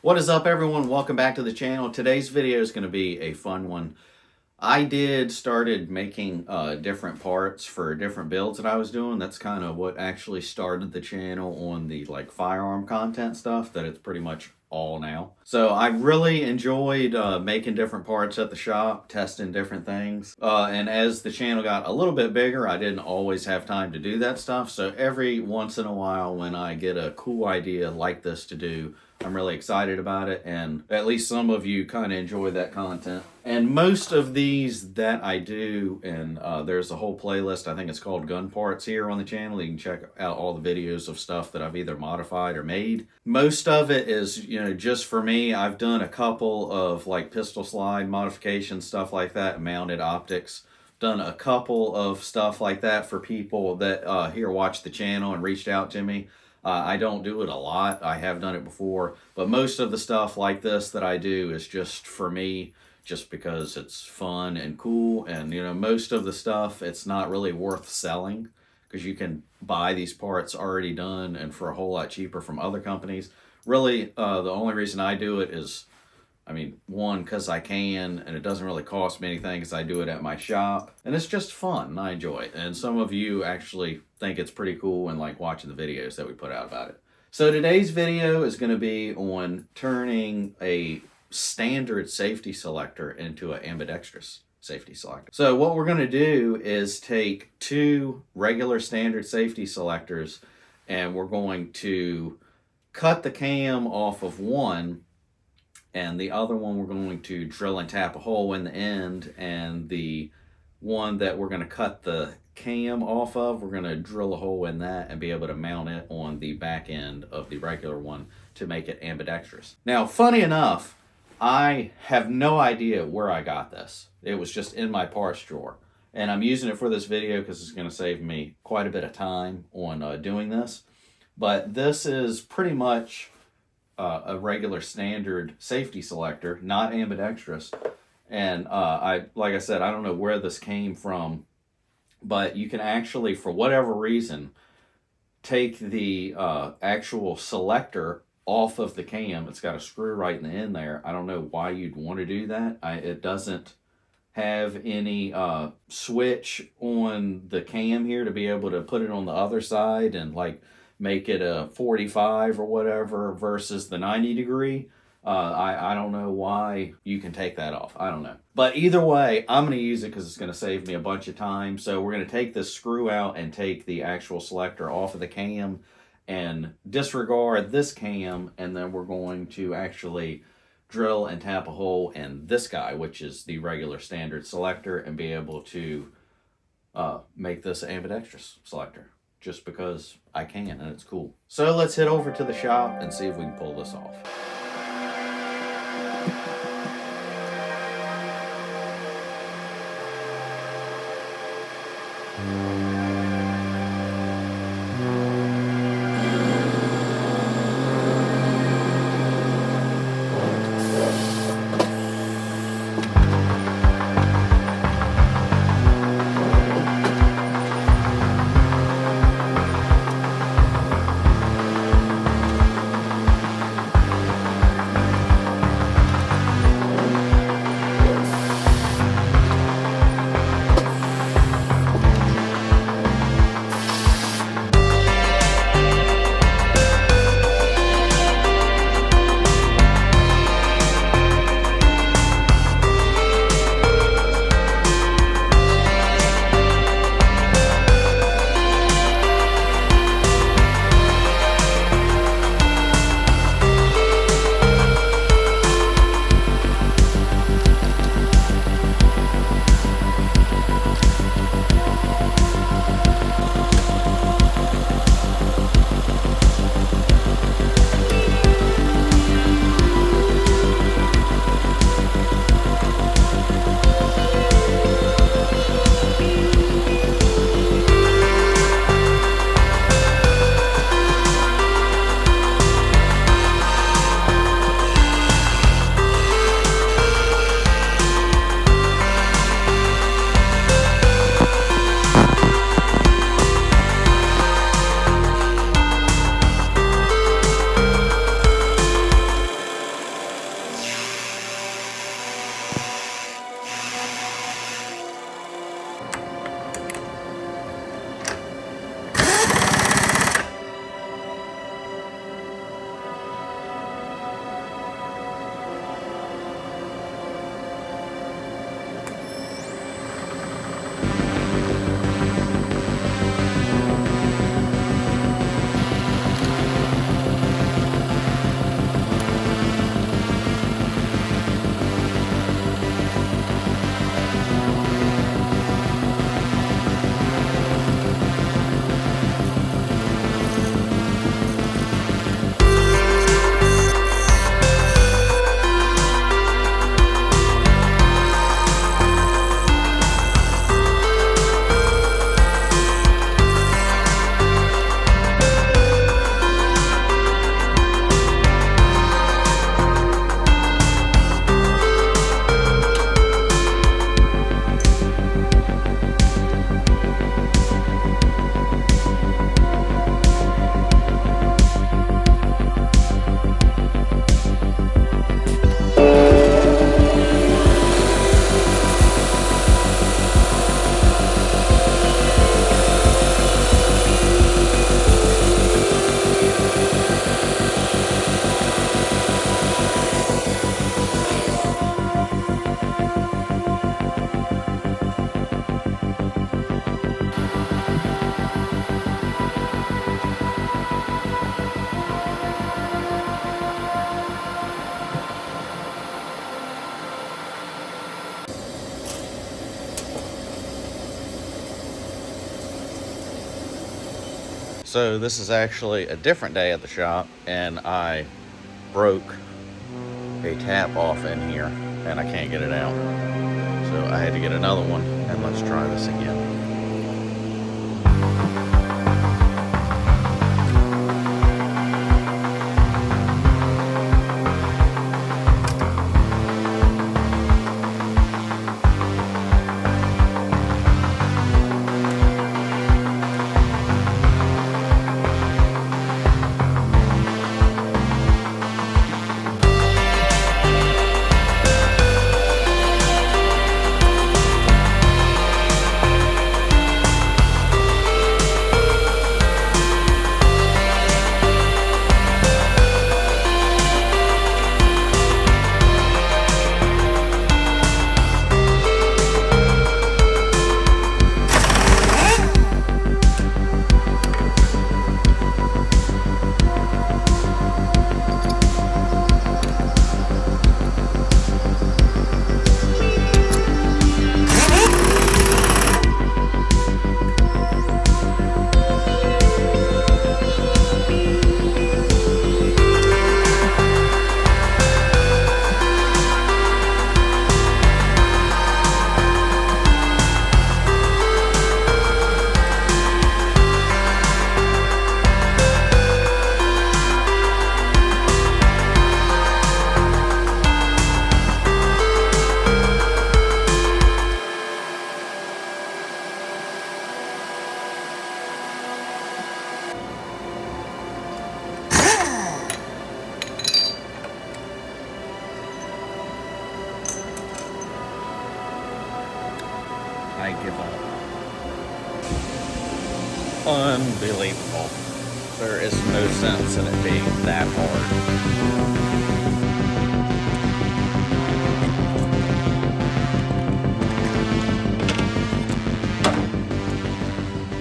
What is up, everyone? Welcome back to the channel. Today's video is going to be a fun one. I started making different parts for different builds that I was doing. That's kind of what actually started the channel on the firearm content stuff that it's pretty much all now. So I really enjoyed making different parts at the shop, testing different things. And as the channel got a little bit bigger, I didn't always have time to do that stuff. So every once in a while when I get a cool idea like this to do, I'm really excited about it, and at least some of you kind of enjoy that content. And most of these that I do, and there's a whole playlist, I think it's called Gun Parts here on the channel. You can check out all the videos of stuff that I've either modified or made. Most of it is, just for me. I've done a couple of pistol slide modifications, stuff like that, mounted optics. Done a couple of stuff like that for people that here watch the channel and reached out to me. I don't do it a lot. I have done it before, but most of the stuff like this that I do is just for me, just because it's fun and cool. And most of the stuff, it's not really worth selling because you can buy these parts already done and for a whole lot cheaper from other companies. Really, the only reason I do it is, one, because I can, and it doesn't really cost me anything because I do it at my shop. And it's just fun, and I enjoy it. And some of you actually think it's pretty cool and like watching the videos that we put out about it. So today's video is going to be on turning a standard safety selector into an ambidextrous safety selector. So what we're going to do is take two regular standard safety selectors, and we're going to cut the cam off of one, and the other one we're going to drill and tap a hole in the end, and the one that we're going to cut the cam off of, we're going to drill a hole in that and be able to mount it on the back end of the regular one to make it ambidextrous. Now, funny enough, I have no idea where I got this. It was just in my parts drawer, and I'm using it for this video because it's going to save me quite a bit of time on doing this. But this is pretty much a regular standard safety selector, not ambidextrous. And like I said, I don't know where this came from, but you can actually, for whatever reason, take the actual selector off of the cam. It's got a screw right in the end there. I don't know why you'd want to do that. It doesn't have any switch on the cam here to be able to put it on the other side and make it a 45 or whatever versus the 90 degree. I don't know why you can take that off. I don't know. But either way, I'm going to use it because it's going to save me a bunch of time. So we're going to take this screw out and take the actual selector off of the cam and disregard this cam. And then we're going to actually drill and tap a hole in this guy, which is the regular standard selector, and be able to make this ambidextrous selector. Just because I can and it's cool. So let's head over to the shop and see if we can pull this off. So this is actually a different day at the shop, and I broke a tap off in here and I can't get it out. So I had to get another one, and let's try this again. I give up. Unbelievable. There is no sense in it being that hard.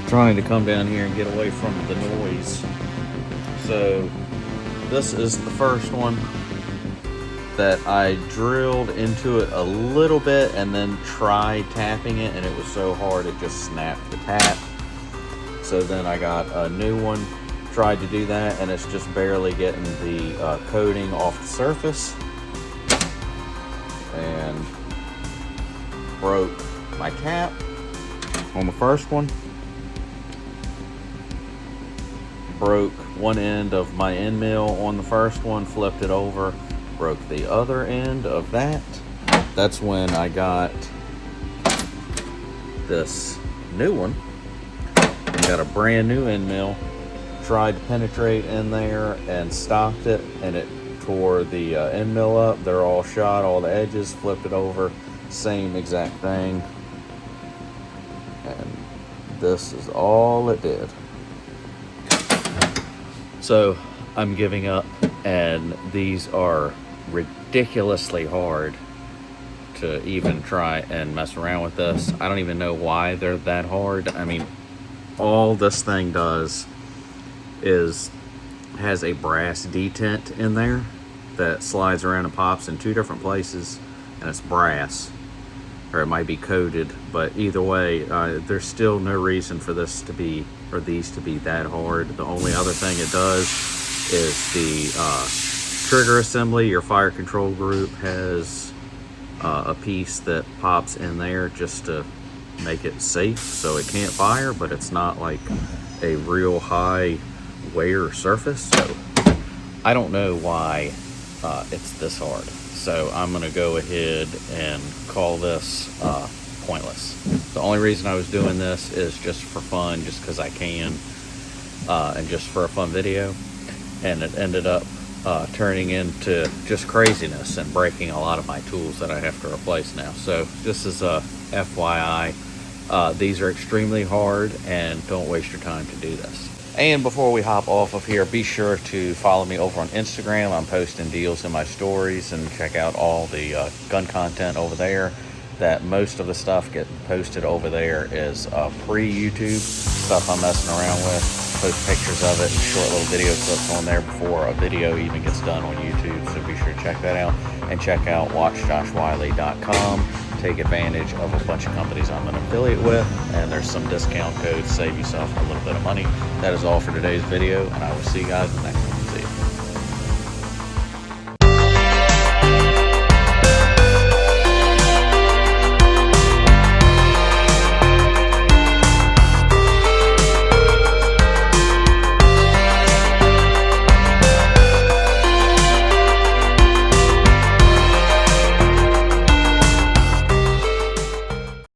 Trying to come down here and get away from the noise. So this is the first one that I drilled into it a little bit and then tried tapping it, and it was so hard it just snapped the tap. So then I got a new one, tried to do that, and it's just barely getting the coating off the surface, and broke my tap on the first one. Broke one end of my end mill on the first one, flipped it over, broke the other end of that. That's when I got this new one. Got a brand new end mill, tried to penetrate in there and stopped it, and it tore the end mill up. They're all shot, all the edges, flipped it over, same exact thing. And this is all it did. So I'm giving up, and these are ridiculously hard to even try and mess around with this. I don't even know why they're that hard. I mean, all this thing does is has a brass detent in there that slides around and pops in two different places, and it's brass, or it might be coated, but either way, there's still no reason for this to be, or these to be that hard. The only other thing it does is the trigger assembly. Your fire control group has a piece that pops in there just to make it safe so it can't fire, but it's not like a real high wear surface. So I don't know why it's this hard. So I'm gonna go ahead and call this pointless. The only reason I was doing this is just for fun, just because I can, and just for a fun video, and it ended up turning into just craziness and breaking a lot of my tools that I have to replace now. So this is a FYI. These are extremely hard, and don't waste your time to do this. And before we hop off of here, be sure to follow me over on Instagram. I'm posting deals in my stories, and check out all the gun content over there. That most of the stuff getting posted over there is pre-YouTube stuff I'm messing around with. Post pictures of it and short little video clips on there before a video even gets done on YouTube. So be sure to check that out, and check out watchjoshwiley.com take advantage of a bunch of companies I'm an affiliate with, and there's some discount codes to save yourself a little bit of money. That is all for today's video, and I will see you guys in the next one.